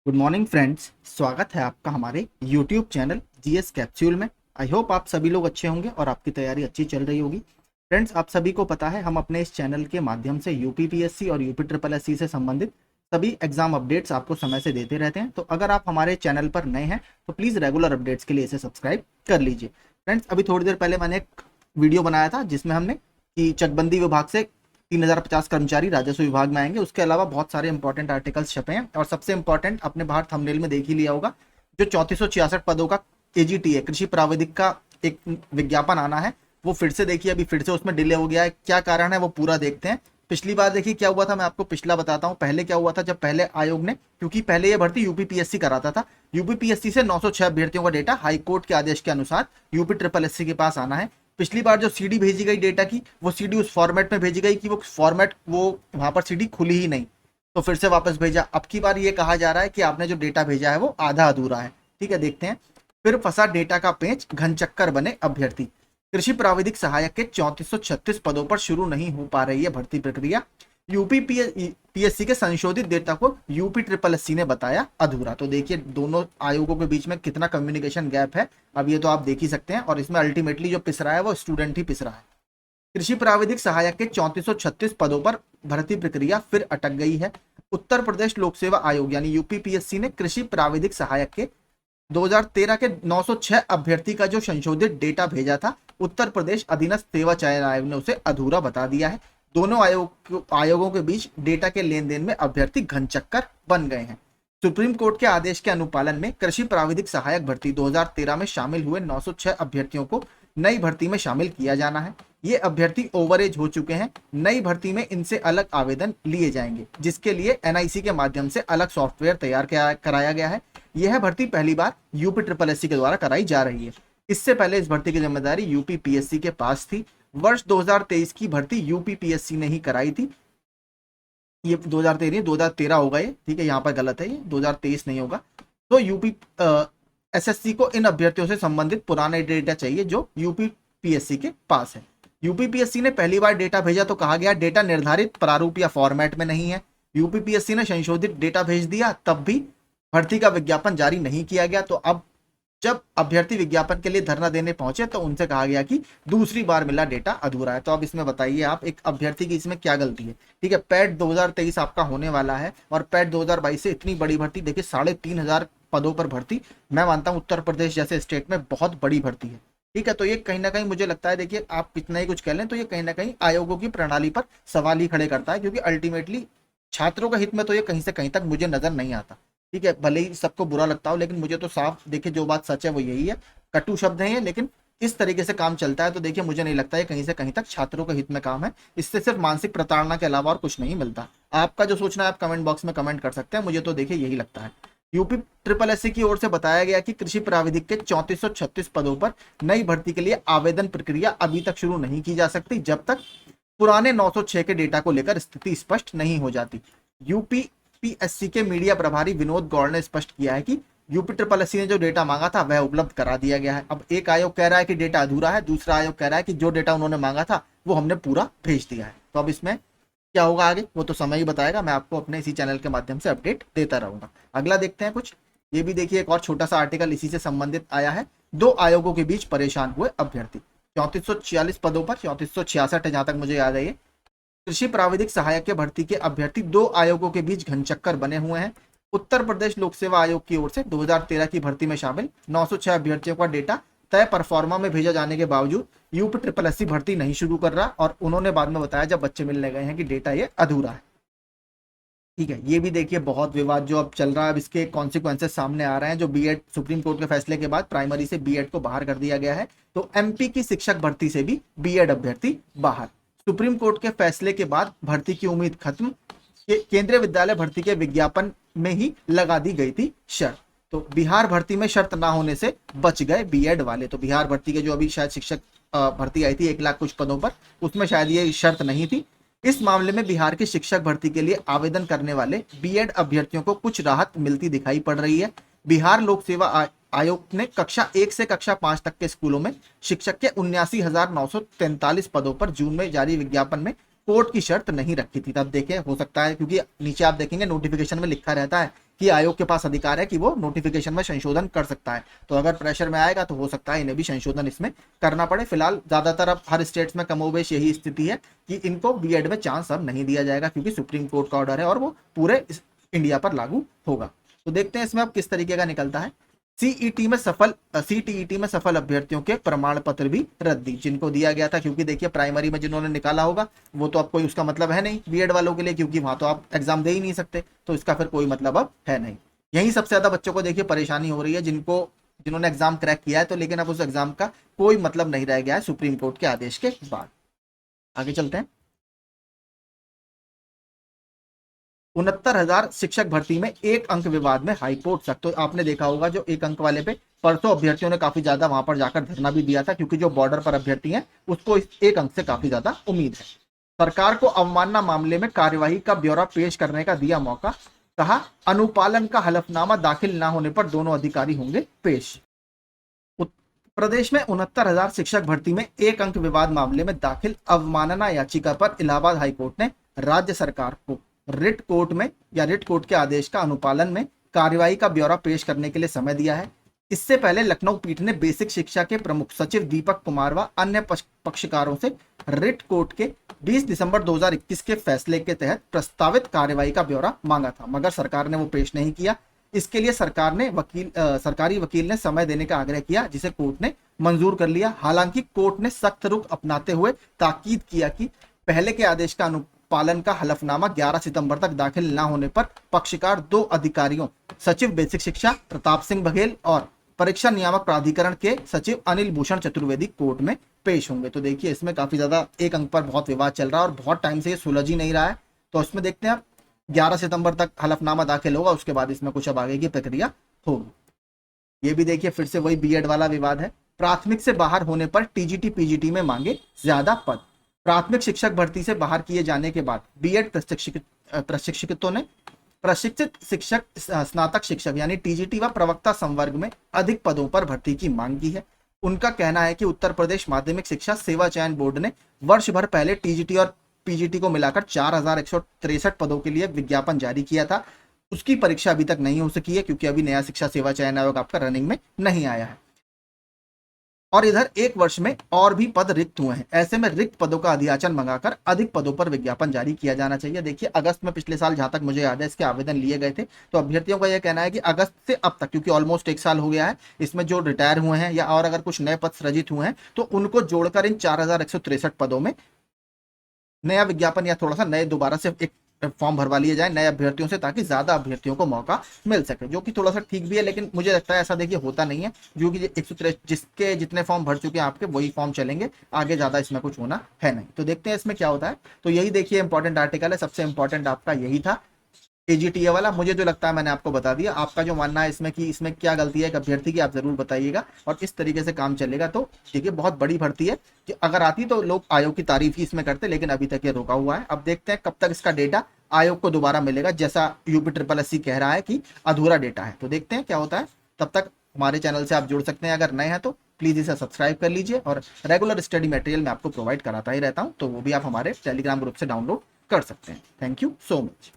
Good morning friends, स्वागत है आपका हमारे यूट्यूब चैनल जीएस कैप्सूल में। आई होप आप सभी लोग अच्छे होंगे और आपकी तैयारी अच्छी चल रही होगी। फ्रेंड्स, आप सभी को पता है हम अपने इस चैनल के माध्यम से यूपीपीएससी और यूपी ट्रिपल एससी से संबंधित सभी एग्जाम अपडेट्स आपको समय से देते रहते हैं। तो अगर आप हमारे चैनल पर नए हैं तो प्लीज़ रेगुलर अपडेट्स के लिए इसे सब्सक्राइब कर लीजिए। फ्रेंड्स, अभी थोड़ी देर पहले मैंने एक वीडियो बनाया था जिसमें हमने कि चकबंदी विभाग से 3050 कर्मचारी राजस्व विभाग में आएंगे। उसके अलावा बहुत सारे इंपॉर्टेंट आर्टिकल्स छपे हैं और सबसे इंपॉर्टेंट आपने बाहर थंबनेल में देख ही लिया होगा, जो 3466 पदों का एजीटी है, कृषि प्राविधिक का एक विज्ञापन आना है। वो फिर से देखिए, अभी फिर से उसमें डिले हो गया है। क्या कारण है वो पूरा देखते हैं। पिछली बार देखिए क्या हुआ था, मैं आपको पिछला बताता हूँ। पहले क्या हुआ था, जब पहले आयोग ने, क्योंकि पहले ये भर्ती यूपीपीएससी कराता था, यूपीपीएससी से 906 अभ्यर्थियों का डेटा हाईकोर्ट के आदेश के अनुसार यूपी ट्रिपल एससी के पास आना है। पिछली बार जो सीडी भेजी गई डेटा की, वो सीडी उस फॉर्मेट में भेजी गई कि वो फॉर्मेट, वो वहां पर सीडी खुली ही नहीं, तो फिर से वापस भेजा। अब की बार ये कहा जा रहा है कि आपने जो डेटा भेजा है वो आधा अधूरा है। ठीक है, देखते हैं। फिर फंसा डेटा का पेंच, घनचक्कर बने अभ्यर्थी। कृषि प्राविधिक सहायक के 3436 पदों पर शुरू नहीं हो पा रही है भर्ती प्रक्रिया। यूपी पीएससी के संशोधित डेटा को यूपी ट्रिपल एससी ने बताया अधूरा। तो देखिए दोनों आयोगों के बीच में कितना कम्युनिकेशन गैप है, अब ये तो आप देख ही सकते हैं। और इसमें अल्टीमेटली जो पिस रहा है वो स्टूडेंट ही पिस रहा है। कृषि प्राविधिक सहायक के 3436 पदों पर भर्ती प्रक्रिया फिर अटक गई है। उत्तर प्रदेश लोक सेवा आयोग यानी यूपीपीएससी ने कृषि प्राविधिक सहायक के 2013 के 906 अभ्यर्थी का जो संशोधित डेटा भेजा था, उत्तर प्रदेश अधीनस्थ सेवा चयन आयोग ने उसे अधूरा बता दिया है। दोनों आयोगों के बीच डेटा के लेन देन में अभ्यर्थी घनचक्कर बन गए हैं। सुप्रीम कोर्ट के आदेश के अनुपालन में कृषि प्राविधिक सहायक भर्ती 2013 में शामिल हुए 906 अभ्यर्थियों को नई भर्ती में शामिल किया जाना है। ये अभ्यर्थी ओवरेज हो चुके हैं। नई भर्ती में इनसे अलग आवेदन लिए जाएंगे, जिसके लिए एनआईसी के माध्यम से अलग सॉफ्टवेयर तैयार कराया गया है। यह भर्ती पहली बार यूपी ट्रिपल एससी के द्वारा कराई जा रही है। इससे पहले इस भर्ती की जिम्मेदारी यूपी पीएससी के पास थी। वर्ष 2023 की भर्ती यूपी पीएससी ने ही कराई थी। ये 2013 होगा ये, ठीक है, यहाँ पर गलत है, ये 2023 नहीं होगा। तो यूपी एसएससी को इन अभ्यर्थियों से संबंधित पुराने डेटा चाहिए जो यूपी पीएससी के पास है। यूपी पीएससी ने पहली बार डेटा भेजा तो कहा गया डेटा निर्धारित प्रारूप या फॉर्मेट में नहीं है। यूपी पीएससी ने संशोधित डेटा भेज दिया, तब भी भर्ती का विज्ञापन जारी नहीं किया गया। तो अब जब अभ्यर्थी विज्ञापन के लिए धरना देने पहुंचे तो उनसे कहा गया कि दूसरी बार मिला डेटा अधूरा है। तो अब इसमें बताइए आप, एक अभ्यर्थी की इसमें क्या गलती है। ठीक है, पैट 2023 आपका होने वाला है और पैट 2022 से इतनी बड़ी भर्ती, देखिए 3500 पदों पर भर्ती, मैं मानता हूं उत्तर प्रदेश जैसे स्टेट में बहुत बड़ी भर्ती है। ठीक है, तो ये कहीं ना कहीं मुझे लगता है, देखिए आप कितना ही कुछ कह लें तो ये कहीं ना कहीं आयोगों की प्रणाली पर सवाल ही खड़े करता है, क्योंकि अल्टीमेटली छात्रों के हित में तो ये कहीं से कहीं तक मुझे नजर नहीं आता। ठीक है, भले ही सबको बुरा लगता हो, लेकिन मुझे तो साफ देखिए जो बात सच है वो यही है। कटु शब्द है ये, लेकिन इस तरीके से काम चलता है तो देखिए मुझे नहीं लगता है कहीं से कहीं तक छात्रों के हित में काम है। इससे सिर्फ मानसिक प्रताड़ना के अलावा और कुछ नहीं मिलता। आपका जो सोचना है आप कमेंट बॉक्स में कमेंट कर सकते हैं, मुझे तो देखिए यही लगता है। यूपी ट्रिपल एससी की ओर से बताया गया कि कृषि प्राविधिक के 3436 पदों पर नई भर्ती के लिए आवेदन प्रक्रिया अभी तक शुरू नहीं की जा सकती, जब तक पुराने 906 के डेटा को लेकर स्थिति स्पष्ट नहीं हो जाती। यूपी पीएससी के मीडिया प्रभारी विनोद गौड़ ने स्पष्ट किया है कि यूपी ट्रिपल एससी ने जो डेटा मांगा था वह उपलब्ध करा दिया गया है। अब एक आयोग कह रहा है कि डेटा अधूरा है, दूसरा आयोग कह रहा है कि जो डेटा उन्होंने मांगा था वो हमने पूरा भेज दिया है। तो अब इसमें क्या होगा आगे वो तो समय ही बताएगा। मैं आपको अपने इसी चैनल के माध्यम से अपडेट देता रहूंगा। अगला देखते हैं कुछ। ये भी देखिए एक और छोटा सा आर्टिकल इसी से संबंधित आया है। दो आयोगों के बीच परेशान हुए अभ्यर्थी। 3446 पदों पर 3466 है जहां तक मुझे याद है। ये कृषि प्राविधिक सहायक के भर्ती के अभ्यर्थी दो आयोगों के बीच घनचक्कर बने हुए हैं। उत्तर प्रदेश लोक सेवा आयोग की ओर से 2013 की भर्ती में शामिल 906 अभ्यर्थियों का डेटा तय परफॉर्मा में भेजा जाने के बावजूद यूपी ट्रिपल एससी भर्ती नहीं शुरू कर रहा, और उन्होंने बाद में बताया जब बच्चे मिलने गए हैं कि डेटा ये अधूरा है। ठीक है, ये भी देखिए बहुत विवाद जो अब चल रहा है, अब इसके कॉन्सिक्वेंसेस सामने आ रहे हैं। जो बीएड सुप्रीम कोर्ट के फैसले के बाद प्राइमरी से बीएड को बाहर कर दिया गया है, तो एमपी की शिक्षक भर्ती से भी बीएड अभ्यर्थी बाहर। सुप्रीम कोर्ट के फैसले के बाद भर्ती की उम्मीद खत्म। केंद्रीय विद्यालय भर्ती के विज्ञापन में ही लगा दी गई थी शर्त। तो बिहार भर्ती में शर्त ना होने से बच गए बीएड वाले। तो बिहार भर्ती के जो अभी शायद शिक्षक भर्ती आई थी 1 लाख कुछ पदों पर, उसमें शायद ये शर्त नहीं थी। इस मामले में बिहार की शिक्षक भर्ती के लिए आवेदन करने वाले बीएड अभ्यर्थियों को कुछ राहत मिलती दिखाई पड़ रही है। बिहार लोक सेवा आयोग ने कक्षा 1 से कक्षा 5 तक के स्कूलों में शिक्षक के 79,943 पदों पर जून में जारी विज्ञापन में कोर्ट की शर्त नहीं रखी थी। तब देखें, हो सकता है, क्योंकि नीचे आप देखेंगे नोटिफिकेशन में लिखा रहता है कि आयोग के पास अधिकार है कि वो नोटिफिकेशन में संशोधन कर सकता है। तो अगर प्रेशर में आएगा तो हो सकता है इन्हें भी संशोधन इसमें करना पड़े। फिलहाल ज्यादातर अब हर स्टेट्स में कमोबेश यही स्थिति है कि इनको बीएड में चांस अब नहीं दिया जाएगा, क्योंकि सुप्रीम कोर्ट का ऑर्डर है और वो पूरे इंडिया पर लागू होगा। तो देखते हैं इसमें अब किस तरीके का निकलता है। सीटीईटी में सफल अभ्यर्थियों के प्रमाण पत्र भी रद्दी, जिनको दिया गया था, क्योंकि देखिए प्राइमरी में जिन्होंने निकाला होगा वो तो अब कोई उसका मतलब है नहीं बीएड वालों के लिए, क्योंकि वहां तो आप एग्जाम दे ही नहीं सकते, तो इसका फिर कोई मतलब अब है नहीं। यही सबसे ज्यादा बच्चों को देखिए परेशानी हो रही है, जिन्होंने एग्जाम क्रैक किया है, तो लेकिन अब उस एग्जाम का कोई मतलब नहीं रह गया है सुप्रीम कोर्ट के आदेश के बाद। आगे चलते हैं। 69,000 शिक्षक भर्ती में एक अंक विवाद में हाईकोर्ट सख्त। तो आपने देखा होगा जो एक अंक वाले पे परसों अभ्यर्थियों ने काफी ज्यादा वहां पर जाकर धरना भी दिया था, क्योंकि जो बॉर्डर पर अभ्यर्थी हैं उसको इस एक अंक से काफी ज्यादा उम्मीद है। सरकार को अवमानना मामले में कार्यवाही का ब्यौरा पेश करने का दिया मौका, कहा अनुपालन का हलफनामा दाखिल न होने पर दोनों अधिकारी होंगे पेश। प्रदेश में 69,000 शिक्षक भर्ती में एक अंक विवाद मामले में दाखिल अवमानना याचिका पर इलाहाबाद हाईकोर्ट ने राज्य सरकार को रिट कोर्ट के आदेश का अनुपालन में कार्यवाही का ब्यौरा पेश करने के लिए समय दिया है। इससे पहले लखनऊ पीठ ने बेसिक शिक्षा के प्रमुख सचिव दीपक कुमार व अन्य पक्षकारों से रिट कोर्ट के 20 दिसंबर 2021 के फैसले के तहत प्रस्तावित कार्यवाही का ब्यौरा मांगा था, मगर सरकार ने वो पेश नहीं किया। इसके लिए सरकारी वकील ने समय देने का आग्रह किया, जिसे कोर्ट ने मंजूर कर लिया। हालांकि कोर्ट ने सख्त रुख अपनाते हुए ताकीद किया कि पहले के आदेश का अनुपालन का हलफनामा 11 सितंबर तक दाखिल न होने पर पक्षकार 2 अधिकारियों सचिव बेसिक शिक्षा प्रताप सिंह बघेल और परीक्षा नियामक प्राधिकरण के सचिव अनिल भूषण चतुर्वेदी कोर्ट में पेश होंगे। तो देखिए इसमें काफी ज्यादा एक अंक पर बहुत विवाद चल रहा है और बहुत टाइम से ये सुलझ ही नहीं रहा है। तो इसमें देखते हैं, 11 सितंबर तक हलफनामा दाखिल होगा, उसके बाद इसमें कुछ अब आगे की प्रक्रिया होगी। ये भी देखिए फिर से वही बीएड वाला विवाद है। प्राथमिक से बाहर होने पर टीजीटी पीजीटी में मांगे ज्यादा पद। प्राथमिक शिक्षक भर्ती से बाहर किए जाने के बाद बीएड प्रशिक्षित शिक्षक स्नातक शिक्षक यानी टीजीटी व प्रवक्ता संवर्ग में अधिक पदों पर भर्ती की मांग की है। उनका कहना है कि उत्तर प्रदेश माध्यमिक शिक्षा सेवा चयन बोर्ड ने वर्ष भर पहले टीजीटी और पीजीटी को मिलाकर 4,163 पदों के लिए विज्ञापन जारी किया था। उसकी परीक्षा अभी तक नहीं हो सकी है, क्योंकि अभी नया शिक्षा सेवा चयन आयोग आपका रनिंग में नहीं आया है। और इधर एक वर्ष में और भी पद रिक्त हुए हैं। ऐसे में रिक्त पदों का अधियाचन मंगाकर अधिक पदों पर विज्ञापन जारी किया जाना चाहिए। देखिए अगस्त में पिछले साल जहां तक मुझे याद है इसके आवेदन लिए गए थे, तो अभ्यर्थियों का यह कहना है कि अगस्त से अब तक, क्योंकि ऑलमोस्ट 1 साल हो गया है, इसमें जो रिटायर हुए हैं या और अगर कुछ नए पद सृजित हुए हैं तो उनको जोड़कर इन 4,163 पदों में नया विज्ञापन या थोड़ा सा नए दोबारा से एक फॉर्म भरवा लिए जाए नए अभ्यर्थियों से, ताकि ज्यादा अभ्यर्थियों को मौका मिल सके, जो कि थोड़ा सा ठीक भी है। लेकिन मुझे लगता है ऐसा देखिए होता नहीं है, जो कि 163 जिसके जितने फॉर्म भर चुके हैं आपके वही फॉर्म चलेंगे, आगे ज्यादा इसमें कुछ होना है नहीं। तो देखते हैं इसमें क्या होता है। तो यही देखिए इंपॉर्टेंट आर्टिकल है, सबसे इंपॉर्टेंट आपका यही था एजीटीए वाला। मुझे जो लगता है मैंने आपको बता दिया। आपका जो मानना है इसमें कि इसमें क्या गलती है एक अभ्यर्थी की, आप जरूर बताइएगा। और इस तरीके से काम चलेगा तो देखिए बहुत बड़ी भर्ती है कि अगर आती तो लोग आयोग की तारीफ ही इसमें करते, लेकिन अभी तक ये रोका हुआ है। अब देखते हैं कब तक इसका डेटा आयोग को दोबारा मिलेगा, जैसा UPSSC कह रहा है कि अधूरा डेटा है। तो देखते हैं क्या होता है। तब तक हमारे चैनल से आप जुड़ सकते हैं, अगर नए हैं तो प्लीज इसे सब्सक्राइब कर लीजिए। और रेगुलर स्टडी मटेरियल मैं आपको प्रोवाइड कराता ही रहता हूँ, तो वो भी आप हमारे टेलीग्राम ग्रुप से डाउनलोड कर सकते हैं। Thank you so much.